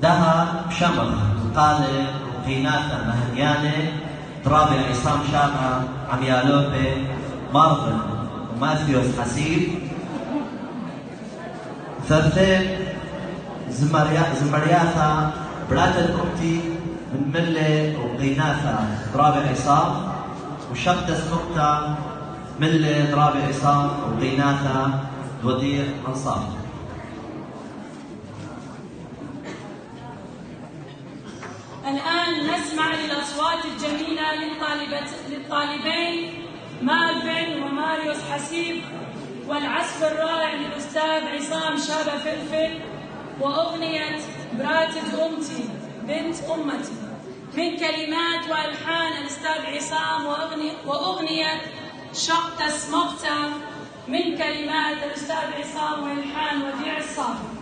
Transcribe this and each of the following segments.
دها شمر قال قيناتا مهنيانه رابع عصام شامع عميالوبي مارفن وماثيوس حسيب ثلاثة زمرياثا براتل أمتي من ملة وقيناثا رابع عصام وشقدس نقطة ملة رابع عصام وقيناثا وديع أنصار. الآن نسمع للأصوات الجميلة للطالبين مارفن وماريوس حسيب، والعزف الرائع للأستاذ عصام شابة فلفل، وأغنية براتد أمتي بنت أمتي من كلمات وألحان الأستاذ عصام، وأغنية شق تسمقتا من كلمات الأستاذ عصام وألحان وديع الصافي.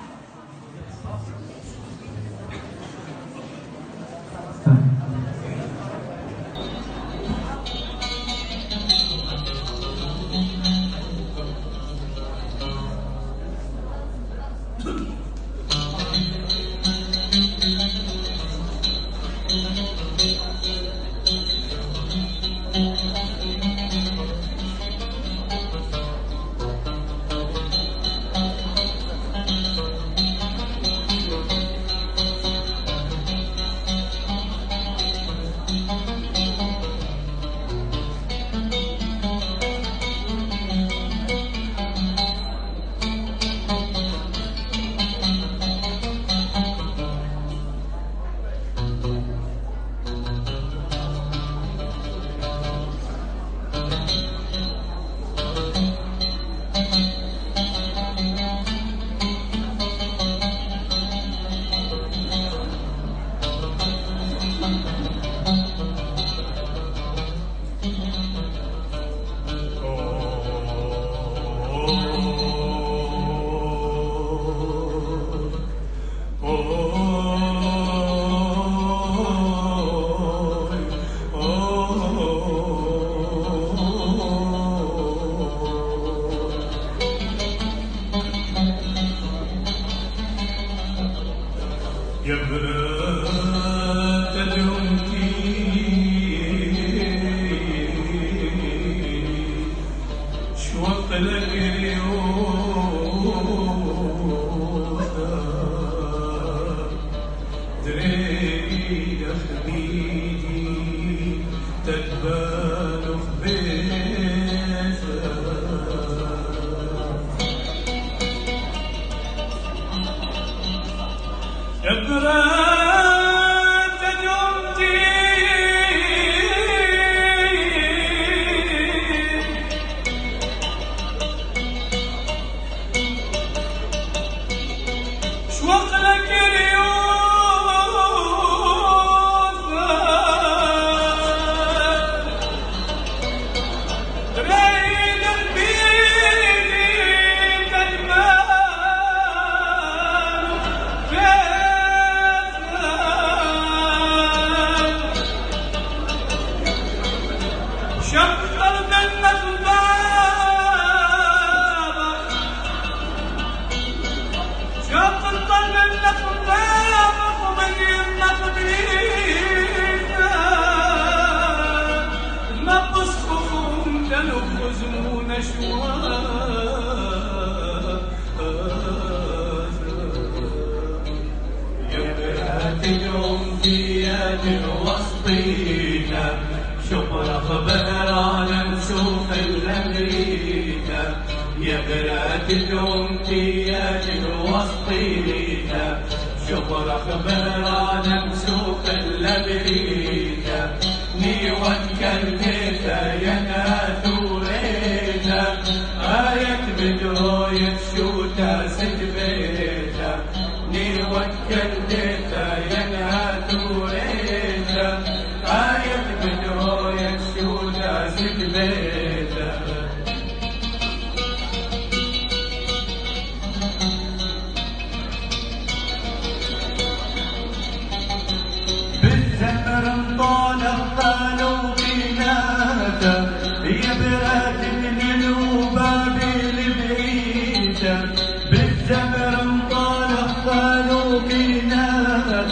بالزمر انطلق قالوا بنا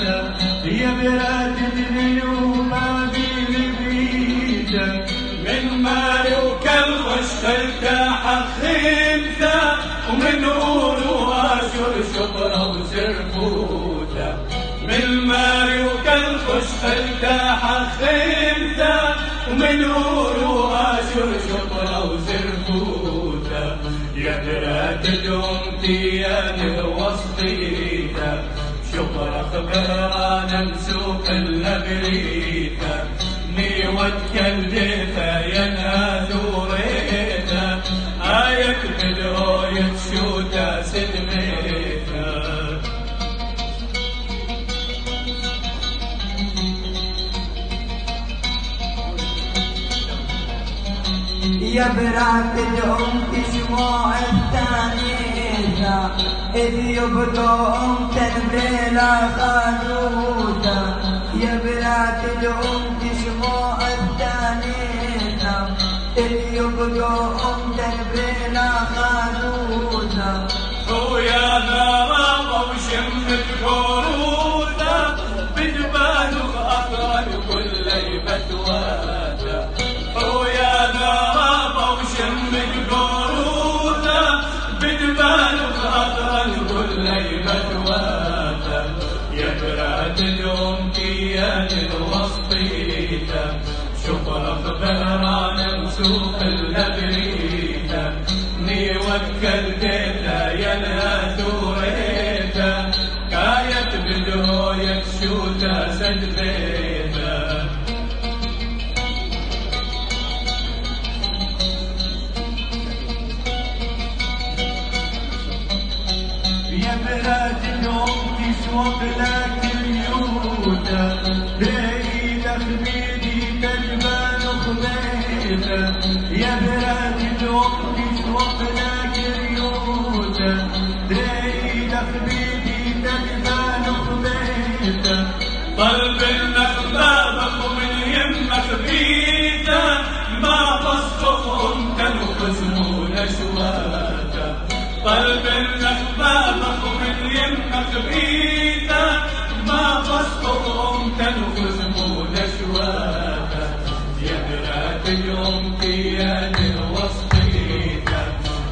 شوته من ماري وكالخش خلتاح خيمته ومن هورو اشر شطره وزرفوته يا بلاد الامتي يا وسطيته شطره خبرانه مسوق الابريته ني وتكلفه يا ناثوريته آية بالآية شوته سلميته يا برات الأم شموع الثانية إذ يبدو أم تنبيلا خالوتا يا برات الأم شموع الثانية إذ يبدو أم تنبيلا خالوتا ويا ذرابة وشمت كروثة بجبال أطرد كل فتواته ويا ذرابة وشمت كروثة بجبال أطرد كل فتواته يا براد اليوم كيان الوسطيته شطرة بهران مسوق الأبريته ني وكلتيته يا ناثوريته كايت بدوية شوته سدفيته يا بلاد اليوم تشوق لك اليوتا بعيدة خبيدي تجبال خبيثة يا بلاد اليوم تشوق لك اليوتا بعيدة خبيدي تجبال خبيثة طلب النخبابك ومن يمك بيته ما تصدقهم تنقسموا نشواته طلب النخبابك ومن يمك بيته ما تصدقهم تنقسموا نشواته يا بلاد اليوم كيان الوسطيته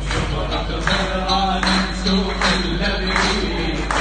شبرة زرعان سوق اللبيته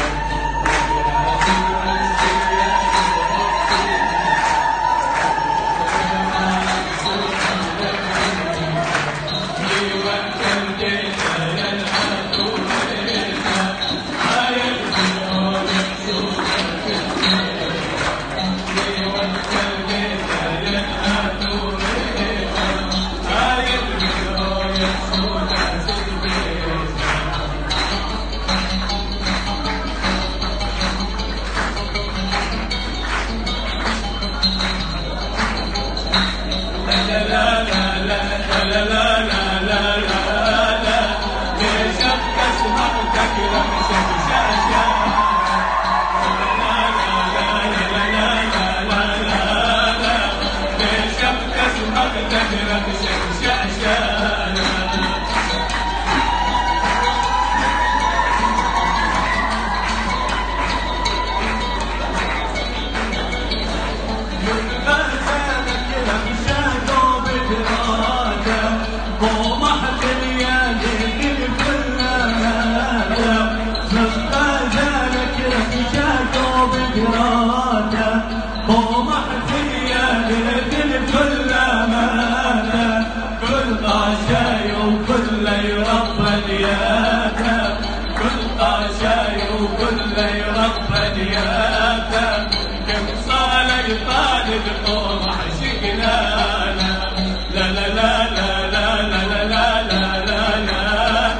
طالب الطمع شقلانا لا لا لا لا لا لا لا لا لا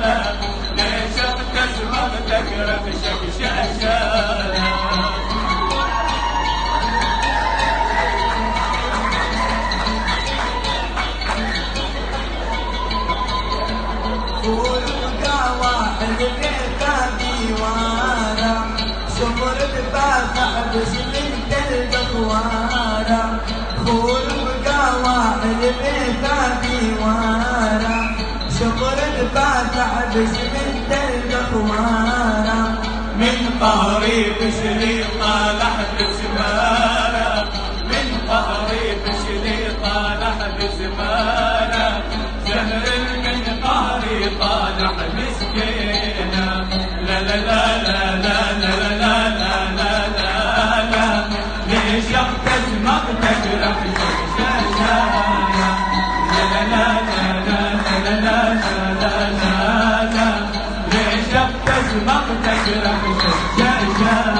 لا ليش بتسمع تقرا في شاشانا واحد بيتها ديوانا شمر ببافع بسمنت البخوانا خور بقى واحد بيتها ديوانا شمر ببافع بسمنت البخوانا من قهري بشري طالع بزمانه من قهري بشري طالع بزمانه زهر من قهري طالع مسكينه لا لا لا لا لا لا لا لا المقتل رمش الشجر